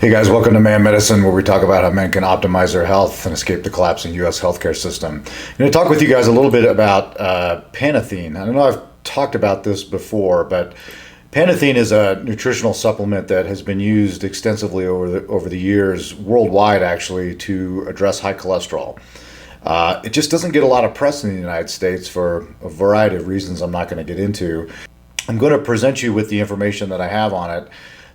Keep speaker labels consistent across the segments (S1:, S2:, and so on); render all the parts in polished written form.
S1: Hey guys, welcome to Man Medicine, where we talk about how men can optimize their health and escape the collapsing U.S. healthcare system. I'm going to talk with you guys a little bit about Pantethine. I know I've talked about this before, but Pantethine is a nutritional supplement that has been used extensively over the years, worldwide actually, to address high cholesterol. It just doesn't get a lot of press in the United States for a variety of reasons I'm not going to get into. I'm going to present you with the information that I have on it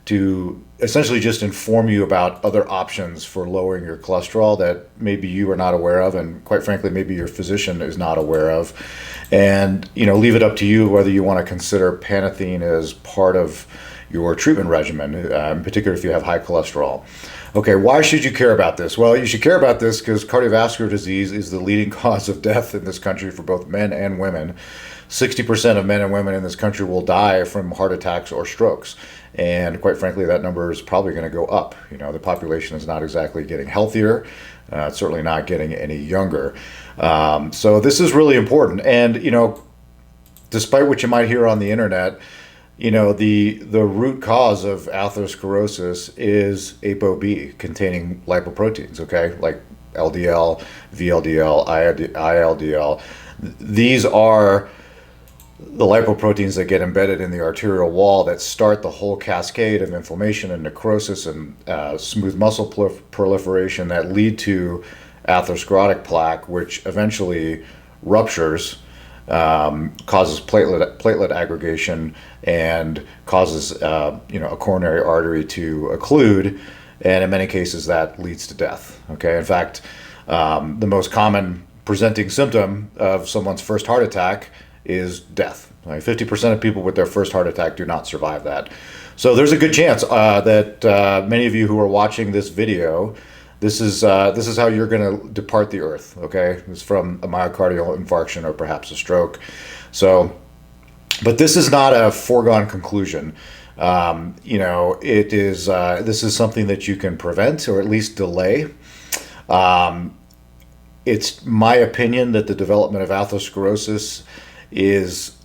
S1: to essentially just inform you about other options for lowering your cholesterol that maybe you are not aware of, and quite frankly, maybe your physician is not aware of. And, leave it up to you whether you want to consider Pantethine as part of your treatment regimen, in particular if you have high cholesterol. Okay, why should you care about this? Well, you should care about this because cardiovascular disease is the leading cause of death in this country for both men and women. 60% of men and women in this country will die from heart attacks or strokes. And quite frankly, that number is probably going to go up. The population is not exactly getting healthier. It's certainly not getting any younger. So this is really important. And, despite what you might hear on the internet, the root cause of atherosclerosis is ApoB containing lipoproteins, okay? Like LDL, VLDL, ILDL. These are the lipoproteins that get embedded in the arterial wall that start the whole cascade of inflammation and necrosis and smooth muscle proliferation that lead to atherosclerotic plaque, which eventually ruptures, causes platelet aggregation, and causes a coronary artery to occlude, and in many cases that leads to death. Okay, in fact, the most common presenting symptom of someone's first heart attack is death. 50% of people with their first heart attack do not survive that. So there's a good chance that many of you who are watching this video, this is how you're going to depart the earth. Okay, it's from a myocardial infarction or perhaps a stroke. So, but this is not a foregone conclusion. It is. This is something that you can prevent or at least delay. It's my opinion that the development of atherosclerosis is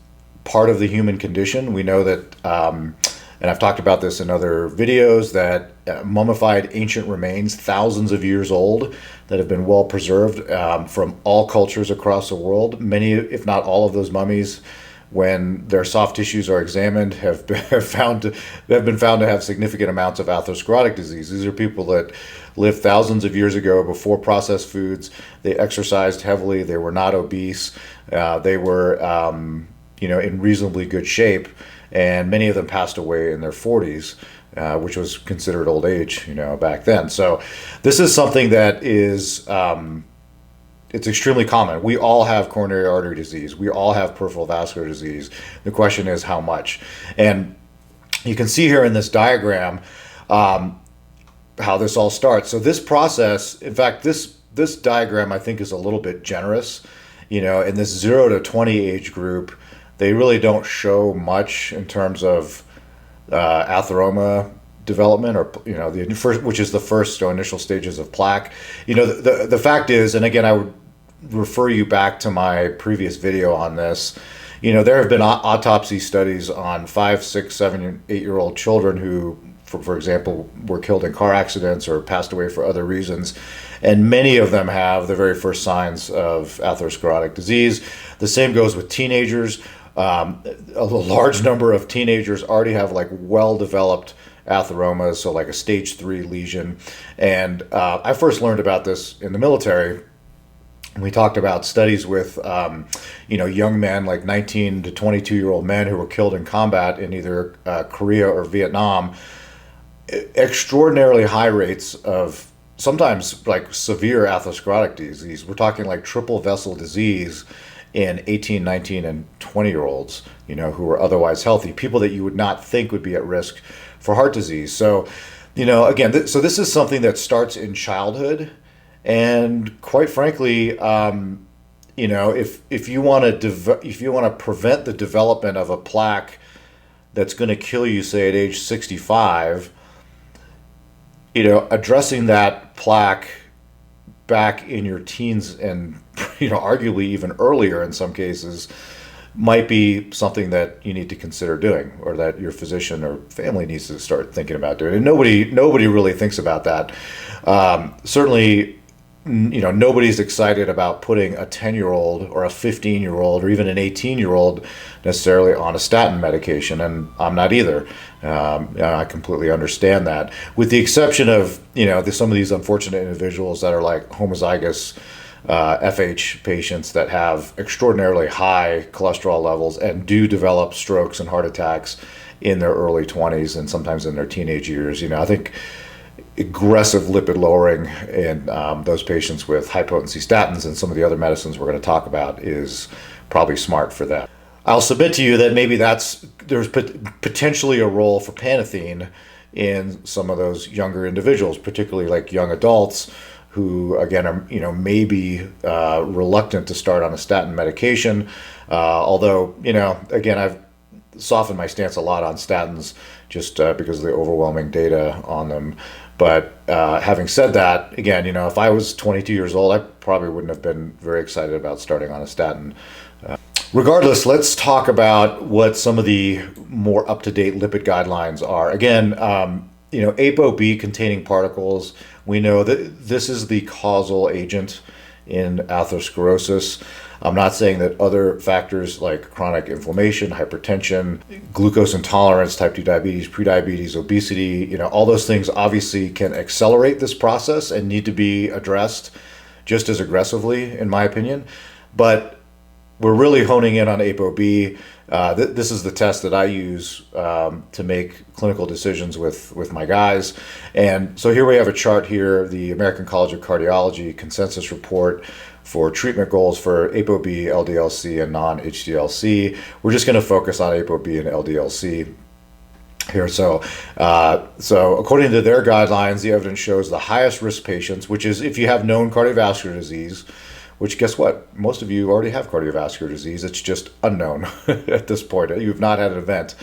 S1: part of the human condition. We know that, and I've talked about this in other videos, that mummified ancient remains, thousands of years old, that have been well preserved from all cultures across the world. Many, if not all of those mummies, when their soft tissues are examined, have been found to have significant amounts of atherosclerotic disease. These are people that lived thousands of years ago before processed foods. They exercised heavily. They were not obese. They were, in reasonably good shape, and many of them passed away in their 40s, which was considered old age, back then. So this is something that is. It's extremely common. We all have coronary artery disease. We all have peripheral vascular disease. The question is how much. And you can see here in this diagram how this all starts. So this process, in fact, this diagram I think is a little bit generous. In this 0 to 20 age group, they really don't show much in terms of atheroma development, or the first, which is the first or initial stages of plaque. The fact is, and again I would refer you back to my previous video on this. There have been autopsy studies on 5, 6, 7, 8-year-old children who, for example, were killed in car accidents or passed away for other reasons, and many of them have the very first signs of atherosclerotic disease. The same goes with teenagers. A large number of teenagers already have well-developed atheromas, so like a stage 3 lesion. And I first learned about this in the military. We talked about studies with young men, like 19 to 22-year-old men who were killed in combat in either Korea or Vietnam. Extraordinarily high rates of sometimes severe atherosclerotic disease. We're talking like triple vessel disease in 18, 19, and 20-year-olds, who were otherwise healthy, people that you would not think would be at risk for heart disease. So, again, so this is something that starts in childhood, and quite frankly, if you want to prevent the development of a plaque that's going to kill you, say at age 65, addressing that plaque back in your teens and arguably even earlier in some cases might be something that you need to consider doing, or that your physician or family needs to start thinking about doing. And nobody really thinks about that. Certainly, nobody's excited about putting a 10-year-old or a 15-year-old or even an 18-year-old necessarily on a statin medication, and I'm not either. I completely understand that, with the exception of some of these unfortunate individuals that are like homozygous FH patients that have extraordinarily high cholesterol levels and do develop strokes and heart attacks in their early 20s and sometimes in their teenage years. I think aggressive lipid lowering in those patients with high potency statins and some of the other medicines we're going to talk about is probably smart for them. I'll submit to you that maybe there's potentially a role for Pantethine in some of those younger individuals, particularly like young adults who, again, are maybe reluctant to start on a statin medication. Although, again, I've softened my stance a lot on statins just because of the overwhelming data on them. But having said that, again, if I was 22 years old, I probably wouldn't have been very excited about starting on a statin. Regardless, let's talk about what some of the more up-to-date lipid guidelines are. Again, ApoB containing particles, we know that this is the causal agent in atherosclerosis. I'm not saying that other factors like chronic inflammation, hypertension, glucose intolerance, type 2 diabetes, prediabetes, obesity, all those things obviously can accelerate this process and need to be addressed just as aggressively, in my opinion. But we're really honing in on ApoB. This is the test that I use to make clinical decisions with my guys. And so here we have a chart here, the American College of Cardiology consensus report for treatment goals for ApoB, LDL-C, and non-HDL-C. We're just going to focus on ApoB and LDL-C here. So according to their guidelines, the evidence shows the highest risk patients, which is if you have known cardiovascular disease, which, guess what? Most of you already have cardiovascular disease. It's just unknown at this point. You've not had an event,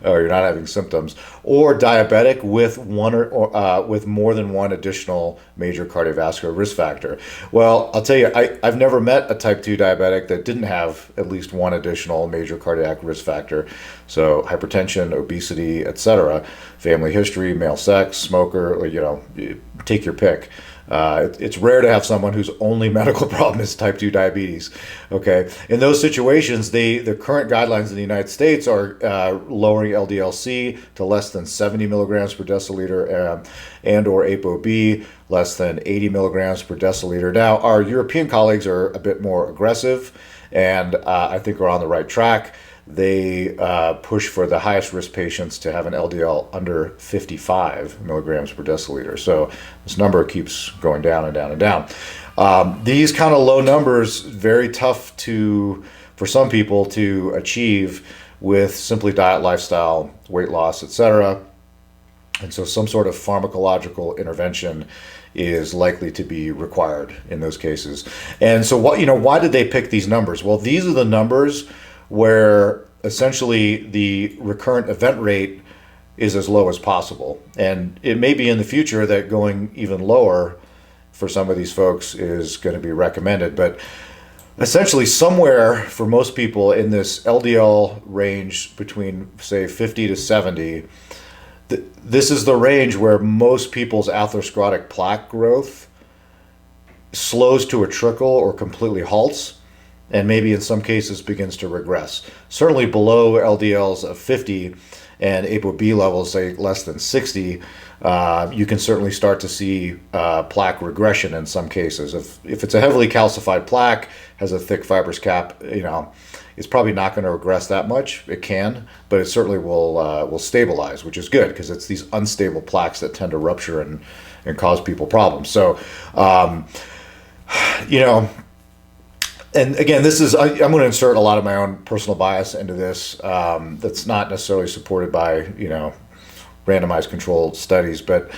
S1: or you're not having symptoms, or diabetic with with more than one additional major cardiovascular risk factor. Well, I'll tell you, I've never met a type 2 diabetic that didn't have at least one additional major cardiac risk factor. So hypertension, obesity, etc., family history, male sex, smoker, take your pick. It's rare to have someone whose only medical problem is type 2 diabetes. Okay, in those situations, the current guidelines in the United States are lowering LDL-C to less than 70 milligrams per deciliter and or ApoB less than 80 milligrams per deciliter. Now, our European colleagues are a bit more aggressive, and I think are on the right track. They push for the highest risk patients to have an LDL under 55 milligrams per deciliter. So this number keeps going down and down and down. These kind of low numbers, very tough for some people to achieve with simply diet, lifestyle, weight loss, etc. And so some sort of pharmacological intervention is likely to be required in those cases. And so why did they pick these numbers? Well, these are the numbers where essentially the recurrent event rate is as low as possible. And it may be in the future that going even lower for some of these folks is going to be recommended. But essentially somewhere for most people in this LDL range between, say, 50 to 70, this is the range where most people's atherosclerotic plaque growth slows to a trickle or completely halts, and maybe in some cases begins to regress. Certainly below LDLs of 50 and ApoB levels, say less than 60, you can certainly start to see plaque regression in some cases. If it's a heavily calcified plaque, has a thick fibrous cap, it's probably not going to regress that much. It can, but it certainly will stabilize, which is good because it's these unstable plaques that tend to rupture and cause people problems. So, and again, I'm going to insert a lot of my own personal bias into this. That's not necessarily supported by, randomized controlled studies. But,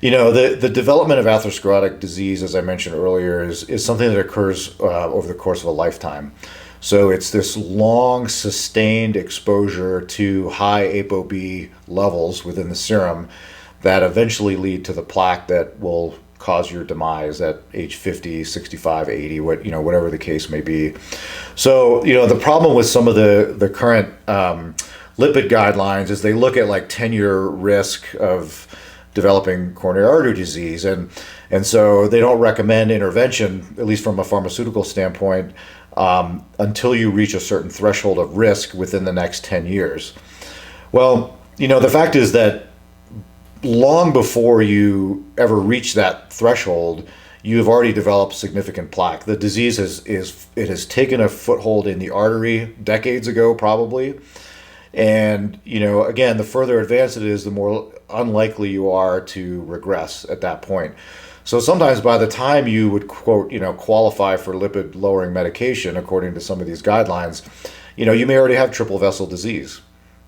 S1: the development of atherosclerotic disease, as I mentioned earlier, is something that occurs over the course of a lifetime. So it's this long sustained exposure to high ApoB levels within the serum that eventually lead to the plaque that will cause your demise at age 50, 65, 80, whatever the case may be. So, the problem with some of the current lipid guidelines is they look at like 10-year risk of developing coronary artery disease. And so they don't recommend intervention, at least from a pharmaceutical standpoint, until you reach a certain threshold of risk within the next 10 years. Well, the fact is that long before you ever reach that threshold, you have already developed significant plaque. The disease has taken a foothold in the artery decades ago, probably. And, again, the further advanced it is, the more unlikely you are to regress at that point. So sometimes by the time you would, quote, qualify for lipid lowering medication, according to some of these guidelines, you may already have triple vessel disease.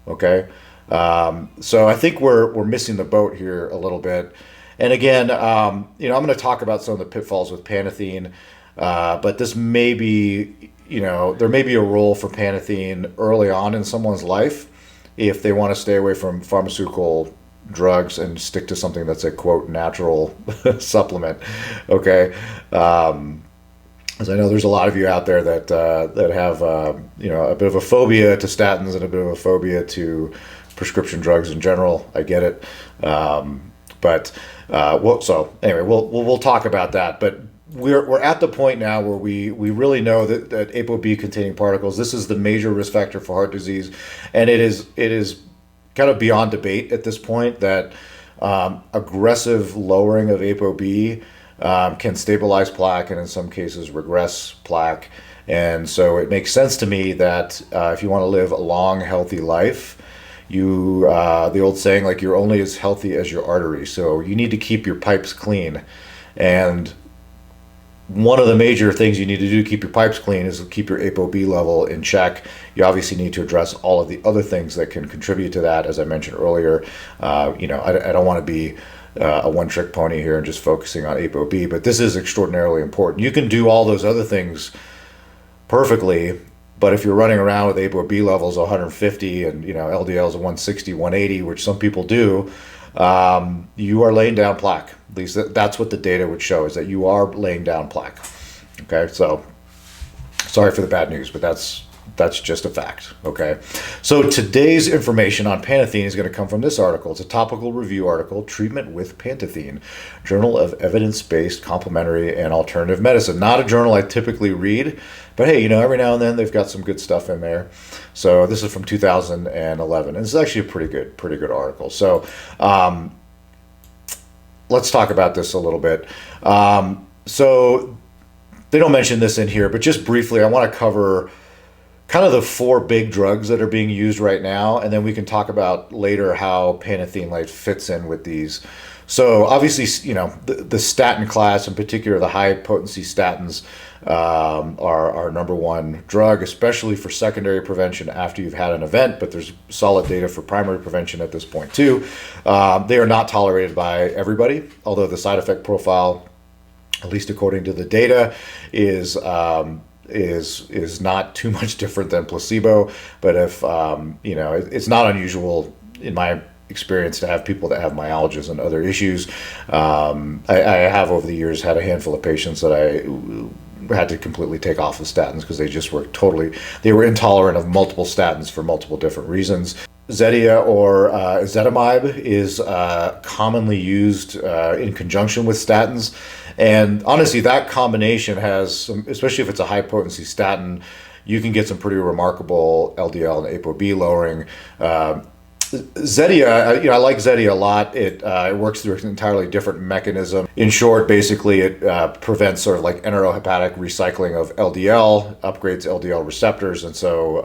S1: Okay. So I think we're missing the boat here a little bit. And again, I'm going to talk about some of the pitfalls with Pantethine, but this may be, there may be a role for Pantethine early on in someone's life if they want to stay away from pharmaceutical drugs and stick to something that's a, quote, natural supplement. Okay. As I know there's a lot of you out there that have, a bit of a phobia to statins and a bit of a phobia to prescription drugs in general. I get it. So anyway, we'll talk about that, but we're at the point now where we really know that ApoB containing particles, this is the major risk factor for heart disease. And it is kind of beyond debate at this point that aggressive lowering of ApoB can stabilize plaque and in some cases regress plaque. And so it makes sense to me that if you want to live a long, healthy life, the old saying, like, you're only as healthy as your arteries. So you need to keep your pipes clean. And one of the major things you need to do to keep your pipes clean is keep your ApoB level in check. You obviously need to address all of the other things that can contribute to that, as I mentioned earlier. I don't want to be a one-trick pony here and just focusing on ApoB, but this is extraordinarily important. You can do all those other things perfectly, but if you're running around with ApoB levels of 150 and LDLs of 160, 180, which some people do, you are laying down plaque. At least that's what the data would show, is that you are laying down plaque. Okay, so sorry for the bad news, but that's just a fact. Okay, so today's information on Pantethine is going to come from this article. It's a topical review article, Treatment with Pantethine, Journal of Evidence-Based Complementary and Alternative Medicine. Not a journal I typically read, but hey, every now and then they've got some good stuff in there. So this is from 2011, and it's actually a pretty good article. So let's talk about this a little bit. So they don't mention this in here, but just briefly, I want to cover kind of the 4 big drugs that are being used right now, and then we can talk about later how Pantethine fits in with these. So obviously, the statin class, in particular, the high potency statins, are our number one drug, especially for secondary prevention after you've had an event, but there's solid data for primary prevention at this point too. They are not tolerated by everybody, although the side effect profile, at least according to the data, is not too much different than placebo. But if it's not unusual in my experience to have people that have myalgias and other issues. I have over the years had a handful of patients that I had to completely take off the statins because they just were they were intolerant of multiple statins for multiple different reasons. Zetia or ezetimibe is commonly used in conjunction with statins. And honestly, that combination has, especially if it's a high potency statin, you can get some pretty remarkable LDL and ApoB lowering. Zetia, I like Zetia a lot. It works through an entirely different mechanism. In short, basically, it prevents sort of like enterohepatic recycling of LDL, upgrades LDL receptors, and so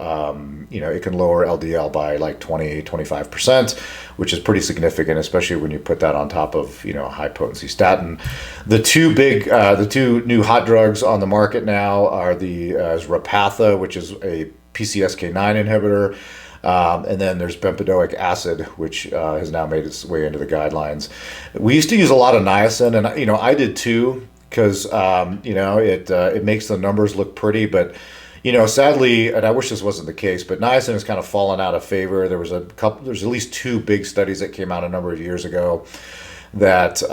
S1: it can lower LDL by like 20-25%, which is pretty significant, especially when you put that on top of high potency statin. The two new hot drugs on the market now are the Repatha, which is a PCSK9 inhibitor. And then there's bempedoic acid, which has now made its way into the guidelines. We used to use a lot of niacin, and I did too, because it makes the numbers look pretty. But sadly, and I wish this wasn't the case, but niacin has kind of fallen out of favor. There's at least 2 big studies that came out a number of years ago that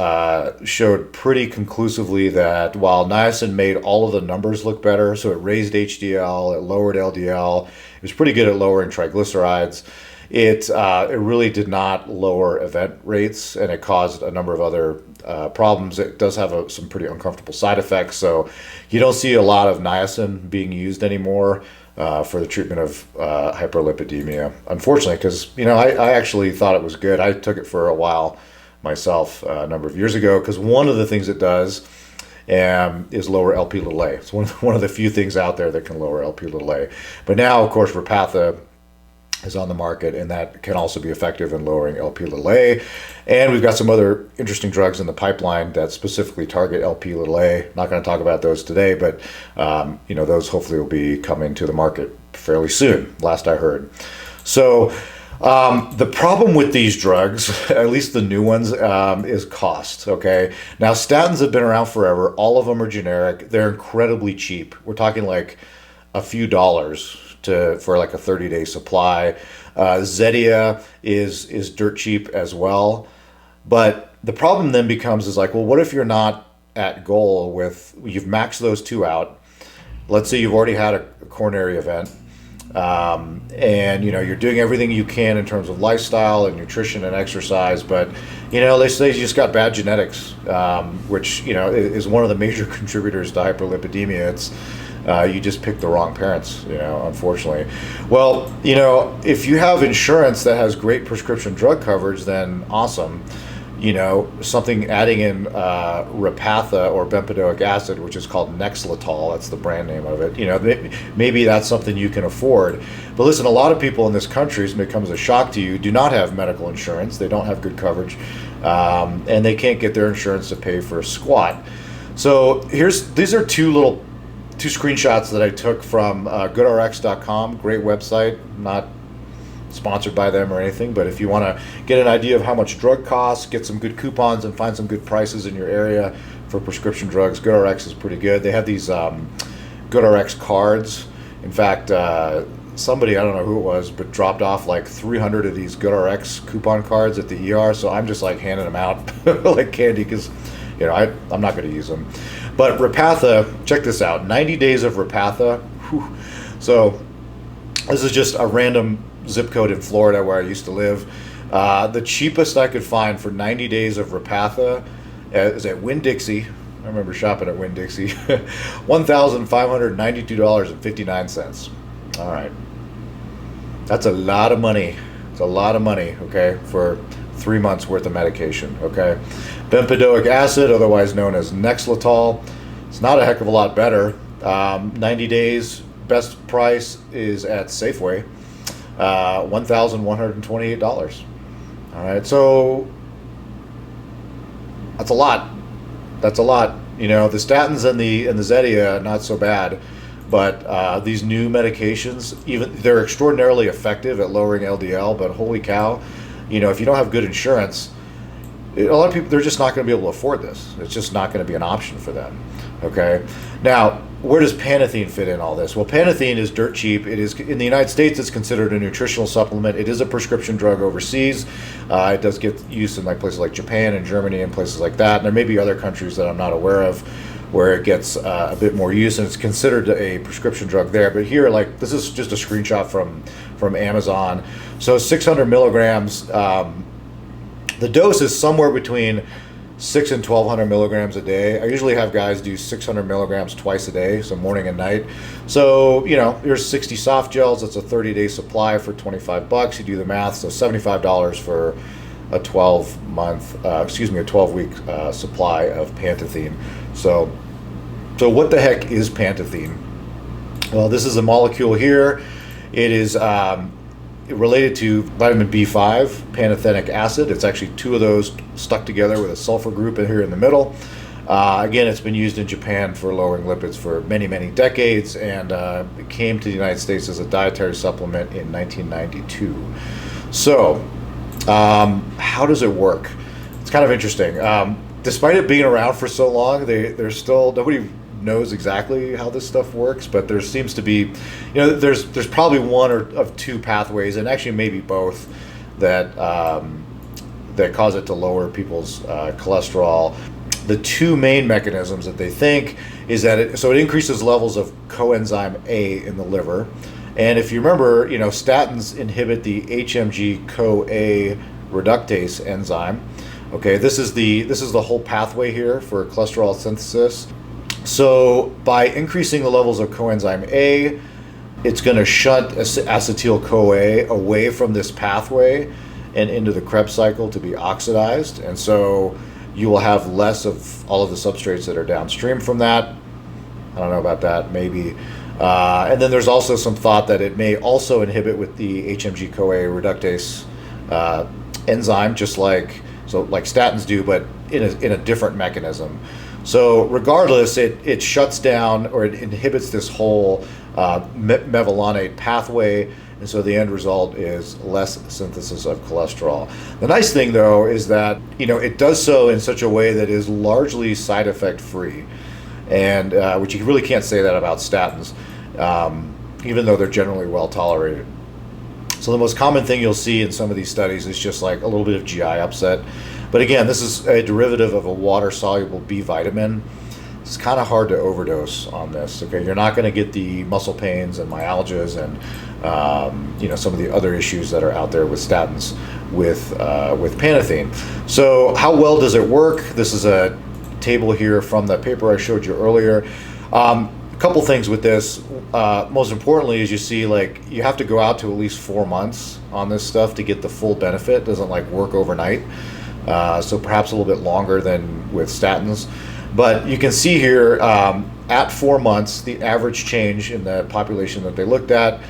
S1: showed pretty conclusively that while niacin made all of the numbers look better, so it raised HDL, it lowered LDL, it was pretty good at lowering triglycerides. It really did not lower event rates, and it caused a number of other problems. It does have some pretty uncomfortable side effects, so you don't see a lot of niacin being used anymore for the treatment of hyperlipidemia, unfortunately, because I actually thought it was good. I took it for a while myself a number of years ago, because one of the things it does is lower LP little a. It's one of the few things out there that can lower LP little a. But now, of course, Repatha is on the market, and that can also be effective in lowering LP little a. And we've got some other interesting drugs in the pipeline that specifically target LP little a. Not going to talk about those today, but those hopefully will be coming to the market fairly soon, last I heard. So the problem with these drugs, at least the new ones, is cost. Okay, now statins have been around forever. All of them are generic. They're incredibly cheap. We're talking like a few dollars for like a 30-day supply. Zetia is dirt cheap as well. But the problem then becomes is like, well, what if you're not at goal you've maxed those two out? Let's say you've already had a coronary event. And you're doing everything you can in terms of lifestyle and nutrition and exercise, but they say you just got bad genetics, which is one of the major contributors to hyperlipidemia. It's you just picked the wrong parents, unfortunately. Well, if you have insurance that has great prescription drug coverage, then awesome. Something adding in Repatha or bempedoic acid, which is called Nexletol, that's the brand name of it. Maybe that's something you can afford. But listen, a lot of people in this country, as it comes as a shock to you, do not have medical insurance. They don't have good coverage, and they can't get their insurance to pay for a squat. So these are two screenshots that I took from goodrx.com. Great website, not sponsored by them or anything, but if you want to get an idea of how much drug costs, get some good coupons, and find some good prices in your area for prescription drugs, GoodRx is pretty good. They have these GoodRx cards. In fact, somebody, I don't know who it was, but dropped off like 300 of these GoodRx coupon cards at the ER, so I'm just like handing them out like candy because I'm not going to use them. But Repatha, check this out, 90 days of Repatha. Whew. So this is just a random zip code in Florida where I used to live. The cheapest I could find for 90 days of Repatha is at Winn-Dixie. I remember shopping at Winn-Dixie. $1,592.59. All right. That's a lot of money. It's a lot of money, okay, for 3 months worth of medication, okay? Bempedoic acid, otherwise known as Nexletol. It's not a heck of a lot better. 90 days, best price is at Safeway. $1,128. All right, so that's a lot. That's a lot. The statins and the Zetia, not so bad, but these new medications, they're extraordinarily effective at lowering LDL. But holy cow, if you don't have good insurance, a lot of people, they're just not going to be able to afford this. It's just not going to be an option for them. Okay, now where does Pantethine fit in all this? Well, Pantethine is dirt cheap. It is in the United States. It's considered a nutritional supplement. It is a prescription drug overseas. It does get used in places like Japan and Germany and places like that. And there may be other countries that I'm not aware of where it gets a bit more use, and it's considered a prescription drug there. But here, this is just a screenshot from Amazon. So 600 milligrams. The dose is somewhere between 6 and 1,200 milligrams a day. I usually have guys do 600 milligrams twice a day, so morning and night. So, here's 60 soft gels. That's a 30-day supply for $25. You do the math, so $75 for a 12-week supply of Pantethine. So what the heck is Pantethine? Well, this is a molecule here. It is related to vitamin B5, pantothenic acid. It's actually two of those stuck together with a sulfur group in here in the middle. Again, it's been used in Japan for lowering lipids for many, many decades, and it came to the United States as a dietary supplement in 1992. So, how does it work? It's kind of interesting. Despite it being around for so long, there's still nobody knows exactly how this stuff works, but there seems to be, there's probably one of two pathways, and actually maybe both, that that cause it to lower people's cholesterol. The two main mechanisms that they think is that it increases levels of coenzyme A in the liver. And if you remember, statins inhibit the HMG-CoA reductase enzyme. Okay, this is the whole pathway here for cholesterol synthesis. So by increasing the levels of coenzyme A, it's going to shunt acetyl-CoA away from this pathway and into the Krebs cycle to be oxidized. And so you will have less of all of the substrates that are downstream from that. I don't know about that, maybe. And then there's also some thought that it may also inhibit with the HMG-CoA reductase enzyme, just like statins do, but in a different mechanism. So regardless, it shuts down or it inhibits this whole mevalonate pathway, and so the end result is less synthesis of cholesterol. The nice thing, though, is that it does so in such a way that is largely side effect free, and which you really can't say that about statins, even though they're generally well tolerated. So the most common thing you'll see in some of these studies is just like a little bit of GI upset. But again, this is a derivative of a water-soluble B vitamin. It's kind of hard to overdose on this. Okay, you're not going to get the muscle pains and myalgias and some of the other issues that are out there with statins with Pantethine. So how well does it work? This is a table here from the paper I showed you earlier. A couple things with this. Most importantly, is you see you have to go out to at least 4 months on this stuff to get the full benefit. It doesn't work overnight. So perhaps a little bit longer than with statins. But you can see here at 4 months, the average change in the population that they looked at,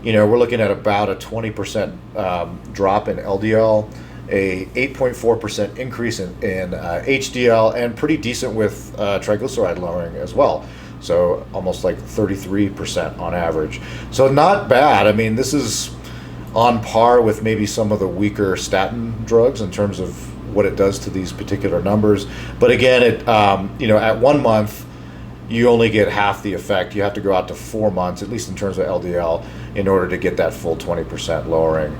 S1: we're looking at about a 20% drop in LDL, a 8.4% increase in HDL, and pretty decent with triglyceride lowering as well. So almost 33% on average. So not bad. I mean, this is on par with maybe some of the weaker statin drugs in terms of what it does to these particular numbers. But again, at 1 month, you only get half the effect. You have to go out to 4 months, at least in terms of LDL, in order to get that full 20% lowering.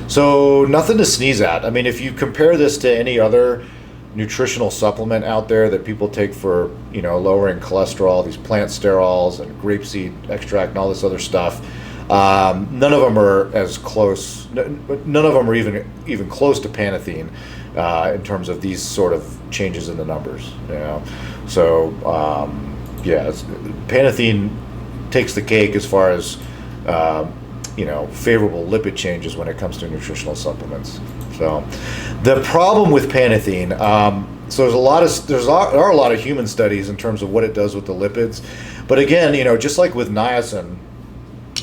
S1: So nothing to sneeze at. I mean, if you compare this to any other nutritional supplement out there that people take for lowering cholesterol, these plant sterols and grapeseed extract and all this other stuff, none of them are as close. None of them are even close to Pantethine in terms of these sort of changes in the numbers. So Pantethine takes the cake as far as favorable lipid changes when it comes to nutritional supplements. So the problem with Pantethine, so there are a lot of human studies in terms of what it does with the lipids, but again, just like with niacin,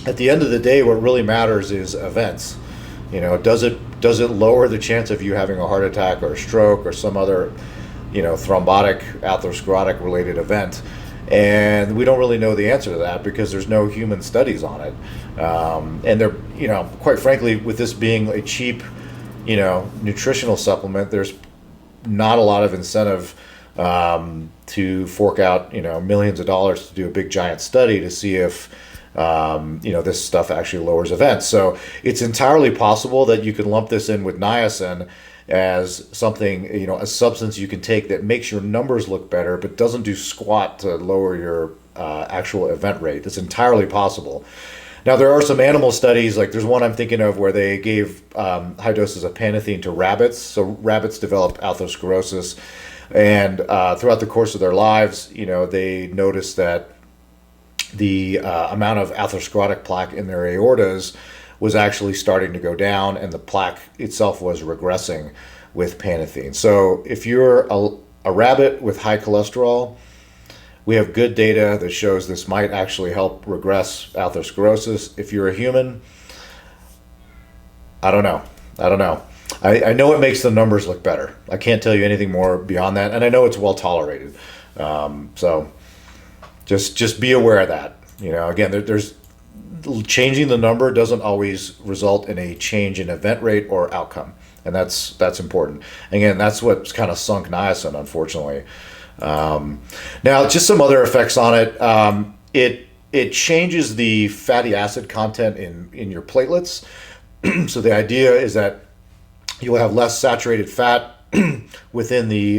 S1: at the end of the day, what really matters is events. Does it lower the chance of you having a heart attack or a stroke or some other thrombotic atherosclerotic related event? And we don't really know the answer to that because there's no human studies on it. And they're, quite frankly, with this being a cheap, nutritional supplement, there's not a lot of incentive to fork out, millions of dollars to do a big giant study to see if, this stuff actually lowers events. So it's entirely possible that you can lump this in with niacin as something, a substance you can take that makes your numbers look better, but doesn't do squat to lower your actual event rate. That's entirely possible. Now, there are some animal studies, there's one I'm thinking of where they gave high doses of Pantethine to rabbits. So rabbits developed atherosclerosis, and throughout the course of their lives, they noticed that the amount of atherosclerotic plaque in their aortas was actually starting to go down, and the plaque itself was regressing with Pantethine. So if you're a rabbit with high cholesterol, we have good data that shows this might actually help regress atherosclerosis. If you're a human, I don't know. I know it makes the numbers look better. I can't tell you anything more beyond that, and I know it's well tolerated. So just be aware of that. Again, there's changing the number doesn't always result in a change in event rate or outcome, and that's important. Again, that's what's kind of sunk niacin, unfortunately. Now, just some other effects on it. It changes the fatty acid content in your platelets. So the idea is that You will have less saturated fat within the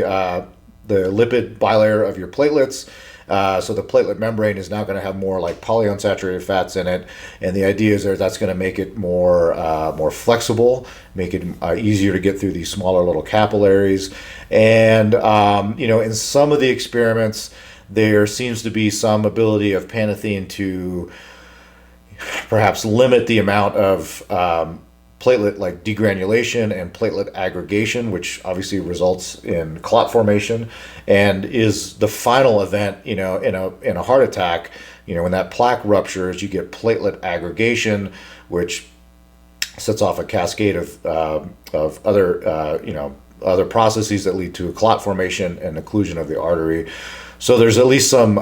S1: lipid bilayer of your platelets. So the platelet membrane is now going to have more like polyunsaturated fats in it, and the idea is that's going to make it more flexible, make it easier to get through these smaller little capillaries. And in some of the experiments, there seems to be some ability of Pantethine to perhaps limit the amount of platelet like degranulation and platelet aggregation, which obviously results in clot formation and is the final event, in a heart attack. When that plaque ruptures, you get platelet aggregation, which sets off a cascade of other processes that lead to a clot formation and occlusion of the artery. So there's at least some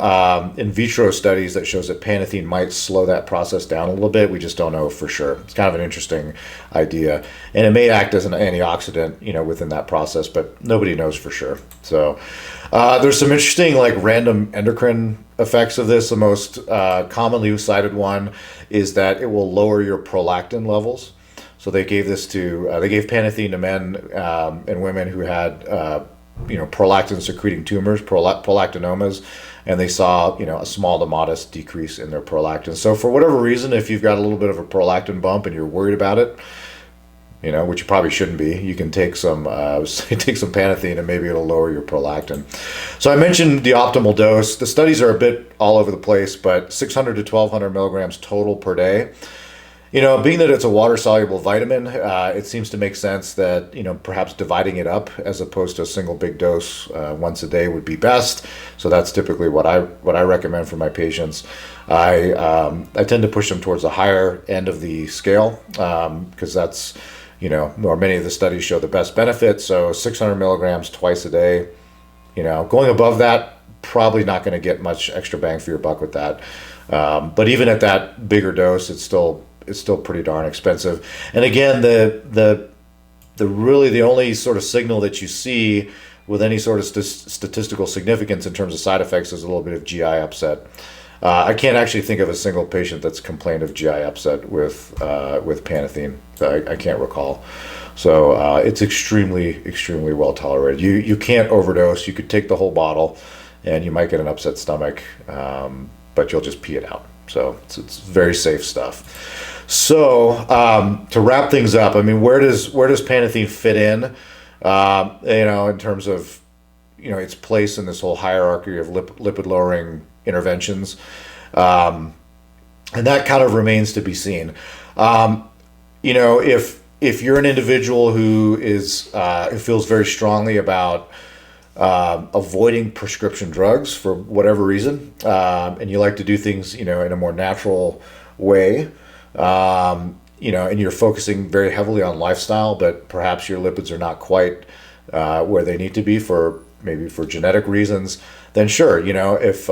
S1: in vitro studies that shows that Pantethine might slow that process down a little bit. We just don't know for sure. It's kind of an interesting idea, and it may act as an antioxidant, within that process, but nobody knows for sure. So there's some interesting like random endocrine effects of this. The most commonly cited one is that it will lower your prolactin levels. So they gave Pantethine to men and women who had prolactin secreting tumors, prolactinomas, and they saw, a small to modest decrease in their prolactin. So for whatever reason, if you've got a little bit of a prolactin bump and you're worried about it, which you probably shouldn't be, you can take some Pantethine and maybe it'll lower your prolactin. So I mentioned the optimal dose. The studies are a bit all over the place, but 600 to 1200 milligrams total per day. Being that it's a water-soluble vitamin, it seems to make sense that, perhaps dividing it up as opposed to a single big dose once a day would be best. So that's typically what I recommend for my patients. I tend to push them towards the higher end of the scale because that's, or many of the studies show the best benefit. So 600 milligrams twice a day, going above that, probably not going to get much extra bang for your buck with that. But even at that bigger dose, it's still pretty darn expensive. And again, the only sort of signal that you see with any sort of statistical significance in terms of side effects is a little bit of GI upset. I can't actually think of a single patient that's complained of GI upset with Pantethine. I can't recall. So it's extremely, extremely well tolerated. You can't overdose. You could take the whole bottle, and you might get an upset stomach, but you'll just pee it out. So it's very safe stuff. So to wrap things up, I mean, where does Pantethine fit in? In terms of its place in this whole hierarchy of lipid lowering interventions, and that kind of remains to be seen. If you're an individual who feels very strongly about avoiding prescription drugs for whatever reason, and you like to do things, in a more natural way, and you're focusing very heavily on lifestyle, but perhaps your lipids are not quite where they need to be for genetic reasons, then sure, if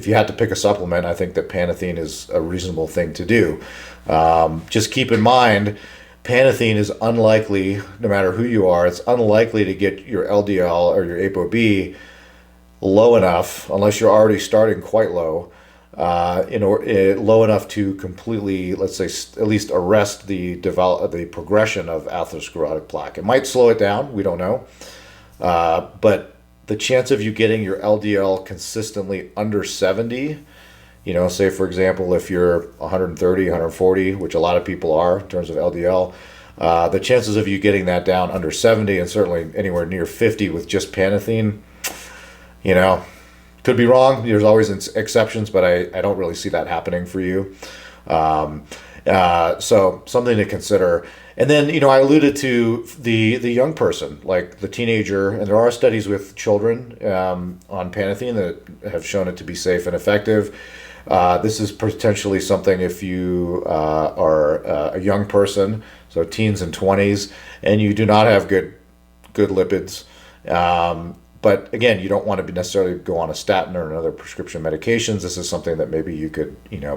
S1: you had to pick a supplement, I think that Pantethine is a reasonable thing to do. Just keep in mind, Pantethine is unlikely, no matter who you are, it's unlikely to get your LDL or your ApoB low enough, unless you're already starting quite low, low enough to completely, let's say, at least arrest the progression of atherosclerotic plaque. It might slow it down, we don't know, but the chance of you getting your LDL consistently under 70, say for example, if you're 130, 140, which a lot of people are in terms of LDL, the chances of you getting that down under 70 and certainly anywhere near 50 with just Pantethine, could be wrong. There's always exceptions, but I don't really see that happening for you. So something to consider. And then, I alluded to the young person, like the teenager, and there are studies with children on Pantethine that have shown it to be safe and effective. This is potentially something if you are a young person, so teens and 20s, and you do not have good lipids. But again, you don't want to necessarily go on a statin or another prescription medications. This is something that maybe you could,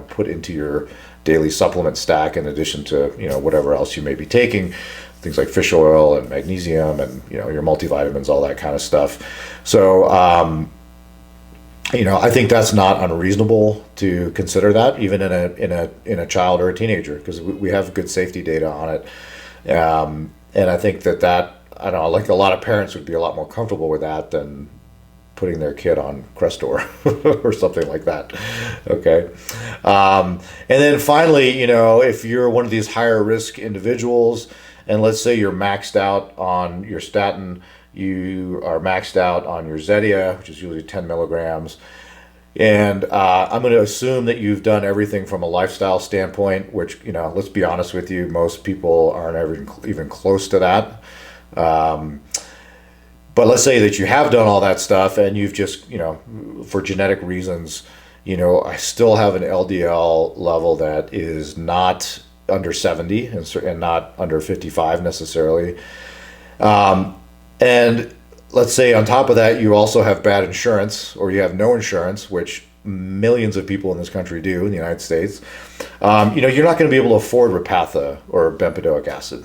S1: put into your daily supplement stack in addition to, whatever else you may be taking, things like fish oil and magnesium and, your multivitamins, all that kind of stuff. So, I think that's not unreasonable to consider that even in a child or a teenager, because we have good safety data on it. And I think that, I don't know, like a lot of parents would be a lot more comfortable with that than putting their kid on Crestor or something like that. Okay. And then finally, if you're one of these higher risk individuals, and let's say you're maxed out on your statin, you are maxed out on your Zetia, which is usually 10 milligrams. And I'm going to assume that you've done everything from a lifestyle standpoint, which, let's be honest with you, most people aren't ever even close to that. But let's say that you have done all that stuff and you've just, for genetic reasons, I still have an LDL level that is not under 70 and not under 55 necessarily. And let's say on top of that, you also have bad insurance or you have no insurance, which millions of people in this country do in the United States. You're not going to be able to afford Repatha or bempedoic acid.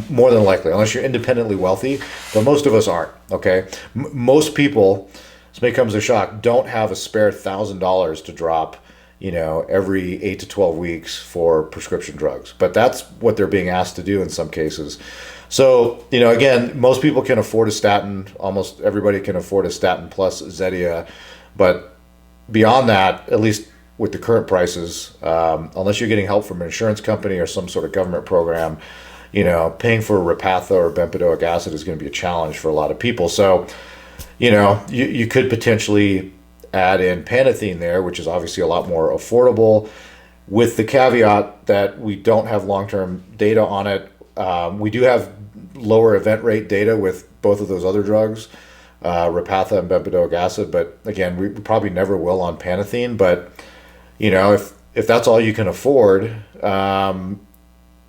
S1: More than likely, unless you're independently wealthy, but most of us aren't, okay? Most people, this may come as a shock, don't have a spare $1,000 to drop, every 8 to 12 weeks for prescription drugs. But that's what they're being asked to do in some cases. So, again, most people can afford a statin. Almost everybody can afford a statin plus Zetia. But beyond that, at least with the current prices, unless you're getting help from an insurance company or some sort of government program, paying for Repatha or bempedoic acid is going to be a challenge for a lot of people. So, you could potentially add in Pantethine there, which is obviously a lot more affordable, with the caveat that we don't have long-term data on it. We do have lower event rate data with both of those other drugs, Repatha and bempedoic acid, but again, we probably never will on Pantethine. But, if that's all you can afford,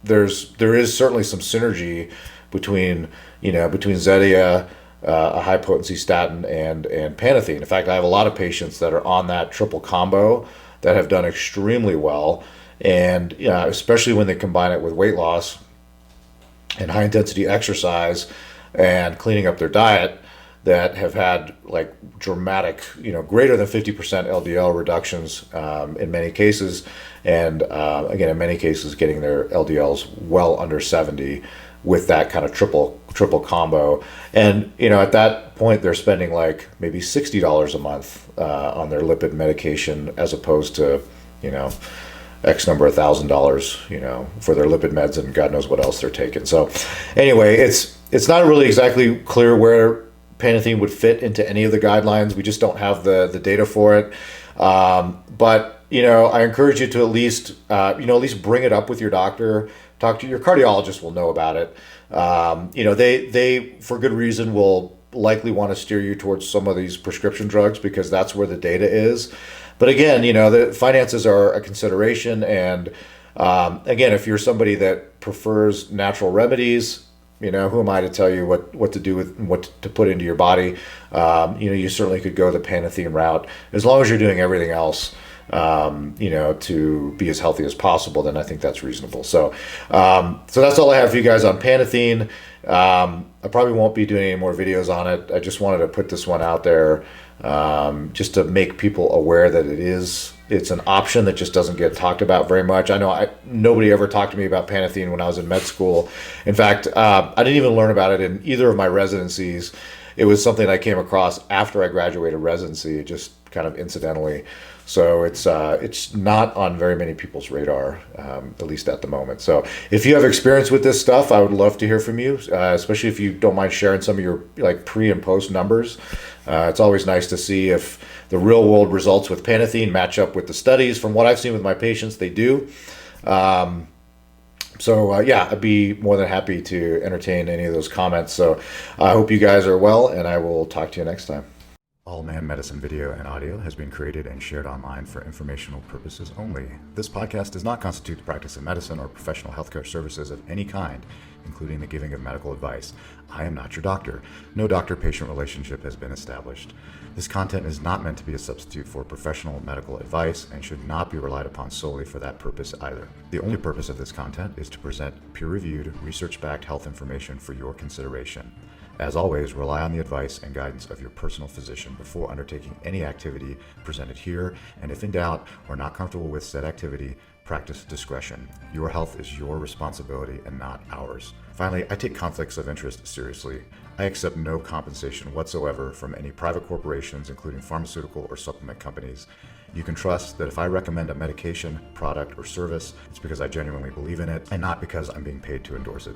S1: there is certainly some synergy between Zetia, a high potency statin, and Pantethine. In fact, I have a lot of patients that are on that triple combo that have done extremely well, and especially when they combine it with weight loss and high intensity exercise and cleaning up their diet, that have had like dramatic, greater than 50% LDL reductions in many cases. And again, in many cases, getting their LDLs well under 70 with that kind of triple combo. And, at that point, they're spending like maybe $60 a month on their lipid medication, as opposed to, X number of $1,000, for their lipid meds and God knows what else they're taking. So anyway, it's not really exactly clear where Pantethine would fit into any of the guidelines. We just don't have the data for it. But, I encourage you to at least bring it up with your doctor. Talk to your cardiologist, will know about it. They for good reason will likely want to steer you towards some of these prescription drugs because that's where the data is. But again, the finances are a consideration. And again, if you're somebody that prefers natural remedies, who am I to tell you what to do with what to put into your body? You certainly could go the Pantethine route as long as you're doing everything else, to be as healthy as possible. Then I think that's reasonable. So that's all I have for you guys on Pantethine. I probably won't be doing any more videos on it. I just wanted to put this one out there, just to make people aware that it's an option that just doesn't get talked about very much. I know nobody ever talked to me about Pantethine when I was in med school. In fact, I didn't even learn about it in either of my residencies. It was something I came across after I graduated residency, just kind of incidentally. So it's not on very many people's radar, at least at the moment. So if you have experience with this stuff, I would love to hear from you, especially if you don't mind sharing some of your like pre and post numbers. It's always nice to see if the real world results with Pantethine match up with the studies. From what I've seen with my patients, they do. I'd be more than happy to entertain any of those comments. So I hope you guys are well, and I will talk to you next time. All Man Medicine video and audio has been created and shared online for informational purposes only. This podcast does not constitute the practice of medicine or professional healthcare services of any kind, including the giving of medical advice. I am not your doctor. No doctor-patient relationship has been established. This content is not meant to be a substitute for professional medical advice and should not be relied upon solely for that purpose either. The only purpose of this content is to present peer-reviewed, research-backed health information for your consideration. As always, rely on the advice and guidance of your personal physician before undertaking any activity presented here, and if in doubt or not comfortable with said activity, practice discretion. Your health is your responsibility and not ours. Finally, I take conflicts of interest seriously. I accept no compensation whatsoever from any private corporations, including pharmaceutical or supplement companies. You can trust that if I recommend a medication, product, or service, it's because I genuinely believe in it and not because I'm being paid to endorse it.